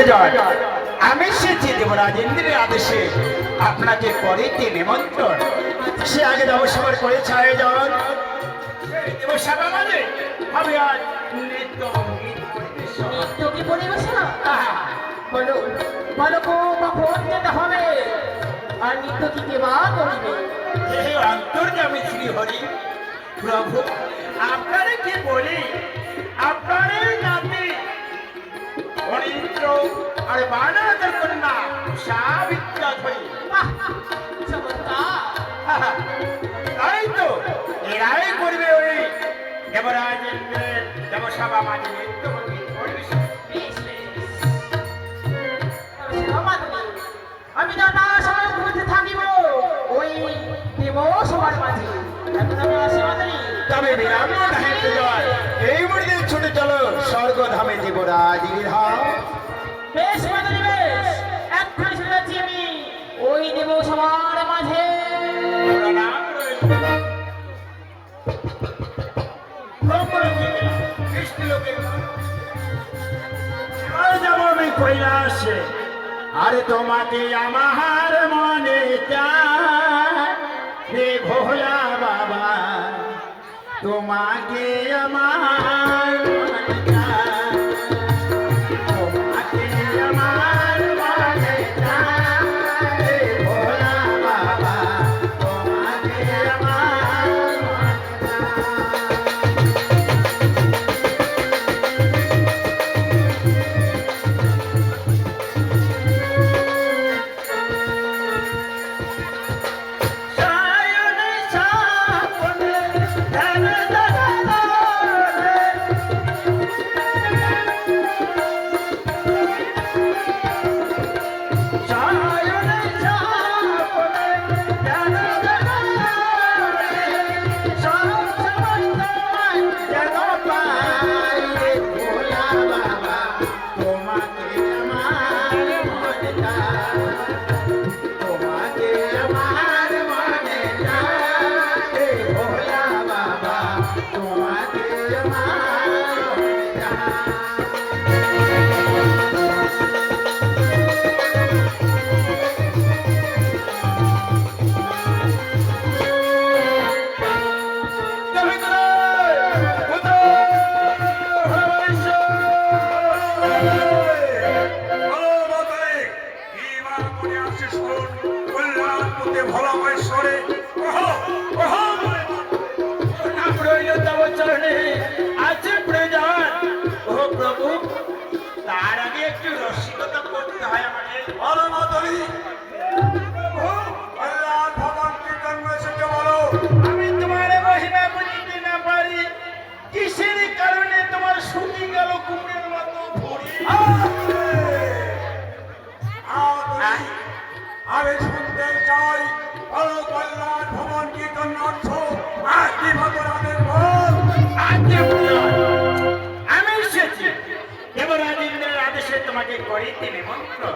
প্রয়োজন আমি এসেছি দেবরাজেন্দ্রের আদেশে আপনাকে করিতে নিমন্ত্রণ। সে আগে দেবসভার করেছে আয়োজন। দেবসভা মানে আমি আজ নৃত্য কি পরিবেশনা বলো বলো কখন যেতে হবে আর নৃত্য কি কেবা করিবে? হে অন্তর্যামী শ্রী হরি প্রভু, আপনারে কি বলি, আপনারে নাতি অনিন্দ্র আর বানাদের কন্যা সাবিত্রা ধরি। তাই তো এরাই করবে ওই দেবরাজেন্দ্রের দেবসভা মাঝে নৃত্য পরিবেশন। আমি নানা সময় ঘুরতে থাকিব ওই দেব সবার মাঝে। তবে বিরাম এই মুহূর্তে ছুটে চলো স্বর্গধামে দেবরাজের ধাম। বেশ মাদারি বেশ, এক্ষুনি ছুটে যাচ্ছি আমি ওই দেব সবার মাঝে। যাব আমি কৈলাসে, আরে তোমাকে আমার মনে চায় রে ভোলা বাবা, তোমাকে আমার মনে চায়, তোমাকে আমার মনে চায় রে ভোলা বাবা, তোমাকে আমার মনে আমি তোমার মহিমা বুঝতে না পারি, কিসের কারণে তোমার শুকি গেল কুমড়ের মতো ভরি। আমি শুনতে চাই কল্যাণ ভবন কীর্তন অর্থ আমি এসেছি দেবরাজেন্দ্রের আদেশে তোমাকে করিতে নিমন্ত্রণ।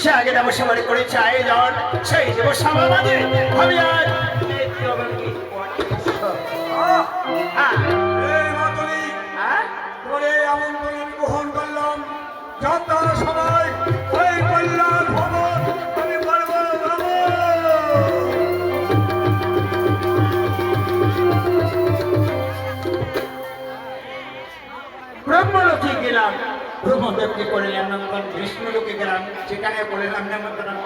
সে আগে দেবসভার করেছে আয়োজন, সেই দেবসভা মাঝে আমি আজ আমন্ত্রণ গ্রহণ করলাম। যত সবাই ওই কল্যাণ ভবন আমি বলবো ব্রহ্মলোকে গেলাম, ব্রহ্মদেবকে করলাম নিমন্ত্রণ, বিষ্ণুলোকে গেলাম সেখানে করলাম নিমন্ত্রণ,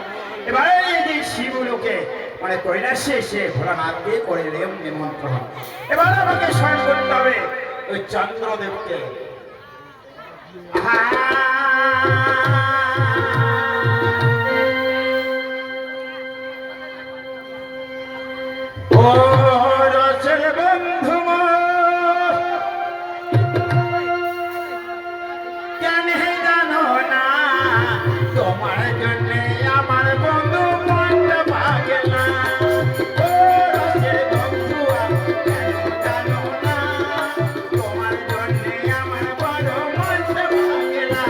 এবারে এই যে শিবলোকে মানে কৈলাসে এসে ভোলানাথকে করলাম নিমন্ত্রণ। এবার আমাকে স্মরণ করতে হবে ওই চন্দ্রদেবকে। ও রসের বন্ধু কেন জানো না, তোমার জন্য আমার বন্ধু মনটা ভাগে না। ও রসের বন্ধু কেন জানো না, তোমার জন্য আমার বড় মনটা ভাগে না।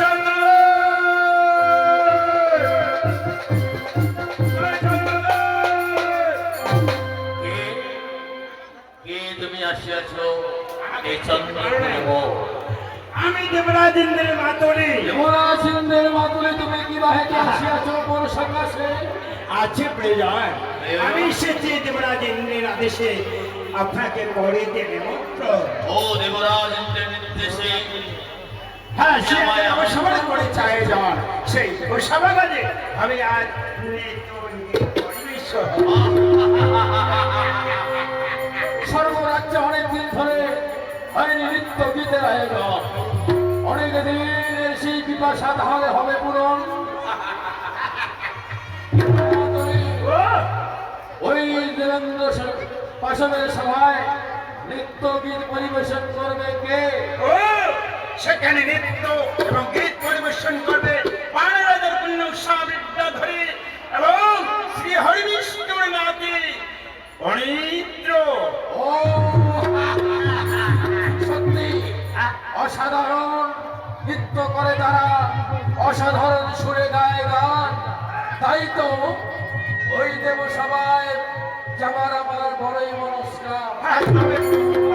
চন্দ্র আসিয়াছ এই চন্দ্রপ্রভ আমি দেবরাজ ইন্দ্রের মাতলি যুবরাজ ইন্দ্রের মাতুলে তুমি কি বাহিতে আসিয়াছ কোন সকাশে? আছে প্রয়োজন আমি এসেছি দেবরাজ ইন্দ্রের আদেশে আপনাকে করে দেবে মন্ত্র। ও দেবরাজ ইন্দ্রের নির্দেশে হ্যাঁ সে দেবসভা করে চায় যান সেই দেবসভা কাজে আমি আজ পরিবেশ সর্বরাজ্যে অনেক দিন ধরে হয়নি নৃত্য গীতের আয়োজন। অনেক দিনের সেই পিপাসা তাহলে হবে পূরণ। ওই দেবেন্দ্র পাশবের সভায় নৃত্য গীত পরিবেশন করবে কে? ও সেখানে নৃত্য এবং গীত পরিবেশন করবে পায়রাদের পূর্ণ উৎসাহ বিদ্যাধরী এবং শ্রী হরিবিষ্ণুর নাতি অনিদ্র। ও সত্যি অসাধারণ নৃত্য করে তারা, অসাধারণ সুরে গায় গান। তাই তো ওই দেবসভায় যাবার আমার বড়ই মনস্কার।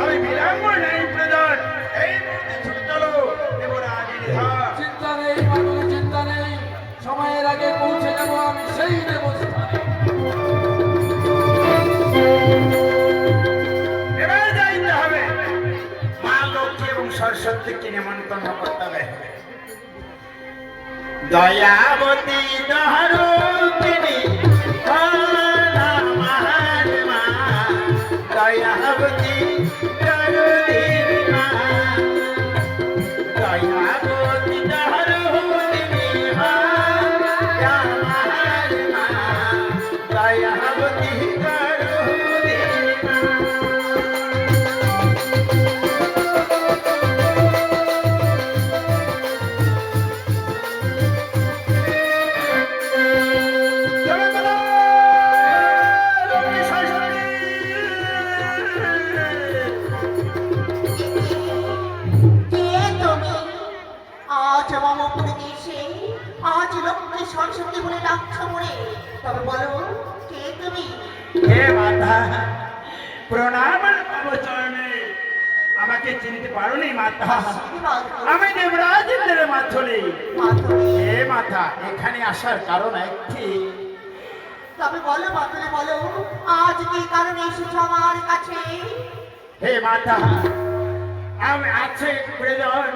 আমি বিলম্ব নেই প্রধান এই মুহূর্তে ছুটে চলো দেবরাজের ধাম। চিন্তা নেই মাতুলি, চিন্তা নেই, সময়ের আগে পৌঁছে যাবো আমি সেই দেবস্থানে। এবার যাইতে হবে মা লক্ষ্মী এবং সরস্বতীকে নিমন্ত্রণ করতে হবে। দয়াবতী দহরূপিণী দয়াবতী দয়াবতী দহরূপিণী দয়াবতী সরস্বতী বলে ডাকছো মনে, তবে বলো কে তুমি? হে মাতা প্রণাম চরণে। আমাকে চিনতে পারোনি মাতা? আমি দেবরাজ ইন্দ্রের মাথলি। হে মাতা এখানে আসার কারণ একটি। তবে বলো মাতুলে বলো, আজ কি কারণে এসেছো আমার কাছে? হে মাতা আমি আছে প্রয়োজন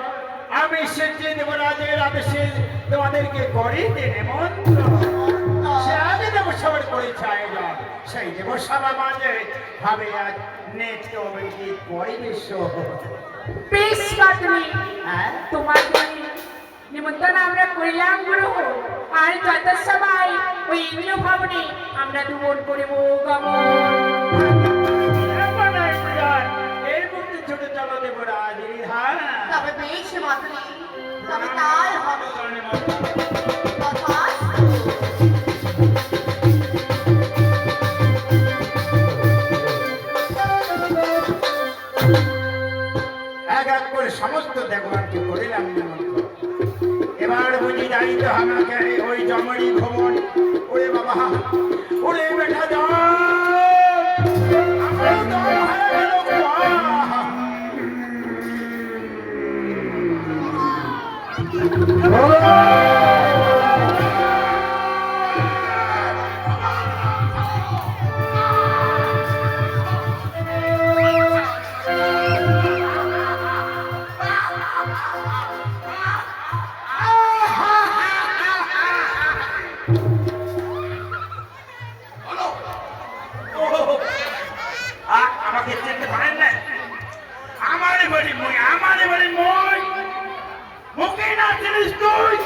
আমি এসেছি দেবরাজের আদেশে তোমাদেরকে করিতে নিমন্ত্রণ। সে আগে দেবসভার করেছে আয়োজন সেই দেবসভা মাঝে ভাবে আজ নৃত্য গীত পরিবেশ। বেশ মাতুলি, হ্যাঁ তোমাকে নিমন্ত্রণ আমরা করিলাম গুরু। আর যত সবাই ওই ইন্দ্র ভবনে আমরা দুমন করিব এই মুহূর্তে ছুটে চলো দেবরাজের ধাম। তবে বেশ মাতুলে, তবে তাই হবে। তথাস্তু। এক এক করে সমস্ত দেবগণকে করিলাম নিমন্ত্রণ। এবার বুঝি যাইতে আমাকে ওই জমরি ভবন। ওরে বাবা ওরে বেটা যা আমাকে চিনতে পারেন না? আমার বাড়ি মই মুখে না চিনিস তুই?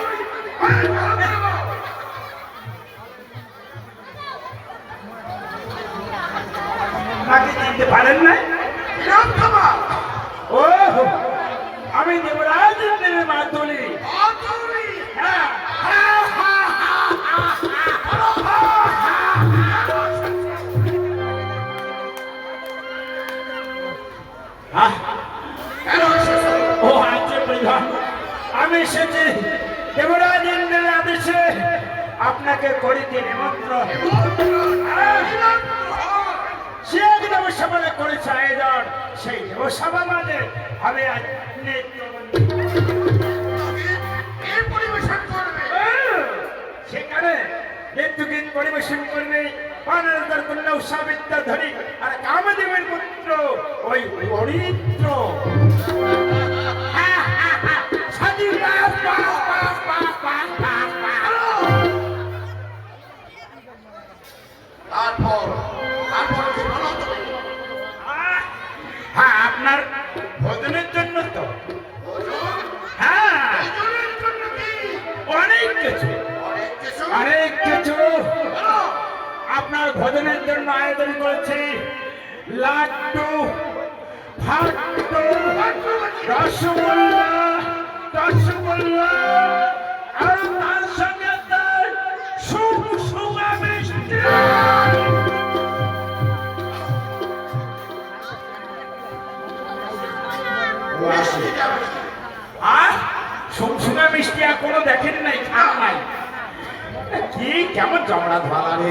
আমাকে চিনতে পারেন না? ও আমি দেবরাজ ইন্দ্রের মাতুলি। হ্যাঁ ও আছে প্রধান আমি এসেছি দেবরাজ ইন্দ্রের আদেশে আপনাকে করিতে নিমন্ত্রণ। সে এক দেবসভায় করেছে আয়োজন, সেই দেবসভা মানে হবে আজ এর পরিবেশন করবে। সেখানে নৃত্যগীত পরিবেশন করবে পানারদার কন্যা উষাবিদ্যা ধরি আর কামদেবের পুত্র ওই অরিত্র। সাজি বাপ বাপ বাপ বাপ বাপ বাপ বাপ। তারপর কি বলো তুমি? হ্যাঁ, আপনার ভোজনের জন্য তো। হ্যাঁ, ভোজনের জন্য কি? অনেক কিছু অনেক কিছু। অনেক কিছু বলো। আপনার ভোজনের জন্য আয়োজন করেছে লাড্ডু, ফাট্টু, রসগোল্লা, রসগোল্লা আর তার সঙ্গে তার সুমসুমা মিষ্টি। মিষ্টি যাবে। আর সুমসুমা মিষ্টি আর কোনো দেখেন নাই, খান নাই। কি কেমন জমড়া ধরা রে।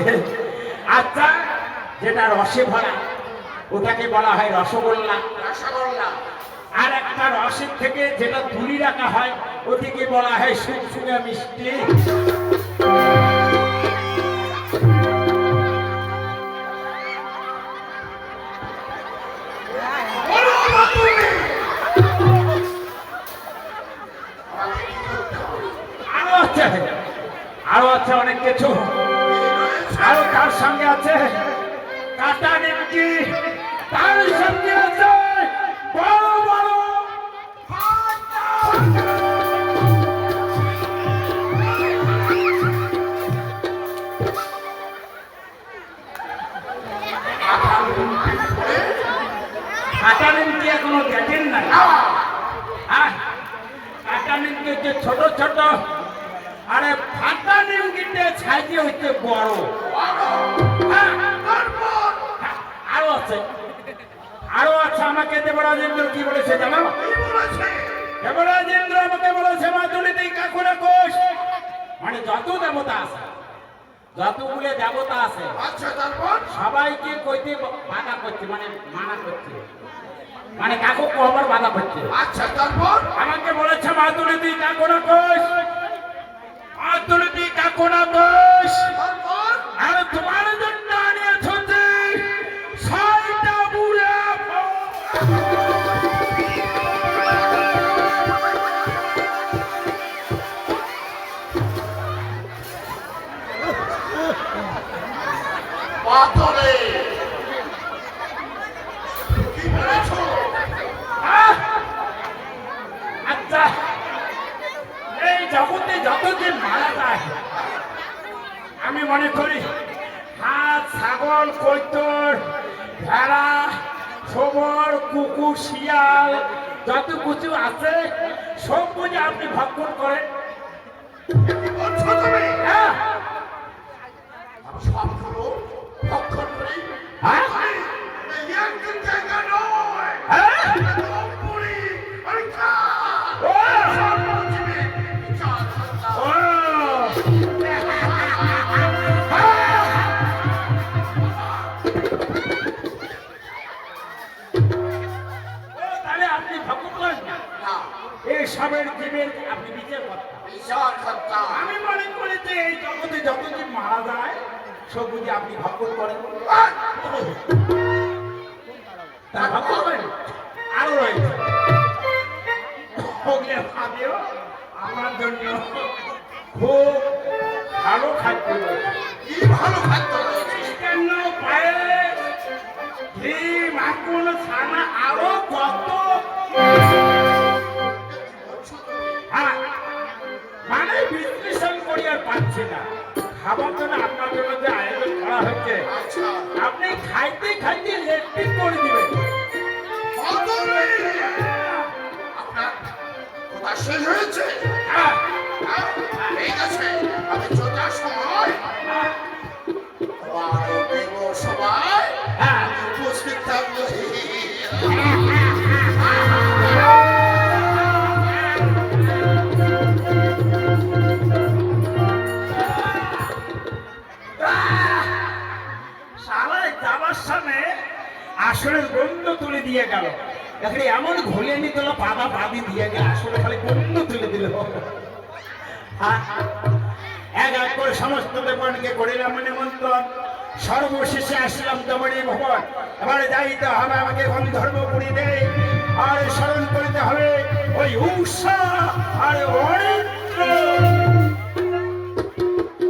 আচ্ছা, যেটা রসে ভরা ওটাকে বলা হয় রসগোল্লা। রসগোল্লা। আর একটা রসের থেকে যেটা তুলি রাখা হয় ওটিকে বলা হয় সুমসুমা মিষ্টি। বলো না তুমি। আরো আছে অনেক কিছু। আরো তার সঙ্গে আছে কাটা নিমকি, তার সঙ্গে আছে বড় বড় কাটা নিমকি এখনো দেখেন নাই? হ্যাঁ, কাটা নিমকি হচ্ছে ছোট ছোট, আরে ফাটা নিমকিতে ছাইতে হচ্ছে বড়। হ্যাঁ, আরো আছে, আরো আছে। আমাকে দেবরাজেন্দ্র কি বলেছে জানো? কি বলেছে? দেবরাজেন্দ্র আমাকে বলেছে মাতুলিতে কাকুরা কোষ, মানে যত দেবতা আছে, যতগুলো দেবতা আছে আচ্ছা, তারপর? সবাইকে কইতে বাধা করছে, মানে মানা করছে, মানে কাকু কবার বাধা করছে। আচ্ছা, তারপর? আমাকে বলেছে মাতুলিতে কাকুরা কোষ, মাতুলিতে কাকুরা কোষ। তারপর? আর তোমার জন্য আনিয়েছে যে ৬টা বুড়া পাথরে। কি বলেছো? আচ্ছা, এই জগতে যতদিন মারা যায় আমি মনে করি হাত, ছাগল, কৈতর, ভেড়া, শোবর, কুকুর, শিয়াল যত কিছু আছে সব বুঝে আপনি ভক্ষণ করেন। কি বলছো তুমি? হ্যাঁ, আমি সবগুলো ভক্ষণ করি। হ্যাঁ, এই একদিন জায়গা নয়। হ্যাঁ। পুরি, আমি খাই। ও! সর্বজীবী বিচার সত্তা। ও! তাহলে আপনি ভক্ষণ করেন না? না, এই সবের জীবের আপনি বিচার করেন। বিচার সত্তা। আমি মনে করি যে এই জগতে যত জীব মারা যায় সব বুঝি আপনি ভক্ষণ করেন। তা ভক্ষণ করেন? আরো রয়েছে ওগুলো ভাবেও আমার জন্য খুব ভালো খাদ্য রয়েছে। কি ভালো খাদ্য রয়েছে? চিকেন, পায়েস, ঘি, মাখন, ছানা আরো কত। বলছো তুমি? হ্যাঁ, মানে বিশ্লেষণ করি আর পাচ্ছি না। খাবার জন্য আপনার জন্য যে আয়োজন করা হয়েছে আচ্ছা, আপনি খাইতে খাইতে লেট্রিন করে দিবেন। পাথরে। আপনার কথা শেষ হয়েছে? হ্যাঁ, হ্যাঁ? ঠিক আছে, আমি যথার সময় হ্যাঁ, বারো দেব সবাই হ্যাঁ। উপস্থিত থাকবো। শালায় যাবার সামনে আসলে গন্ধ তুলে দিয়ে গেল। এখানে এমন ঘুলিয়ে নিত পাদা পাদি দিয়ে গেল, আসলে খালি গন্ধ তুলে দিল। এক এক করে সমস্ত দেবগণকে করিলাম নিমন্ত্রণ। সর্বশেষে আসলাম দমনী ভবন। এবারে যাইতে হবে আমাকে গন্ধর্বপুরী দেয়, আর স্মরণ করিতে হবে ওই উষা আর অরিত্র।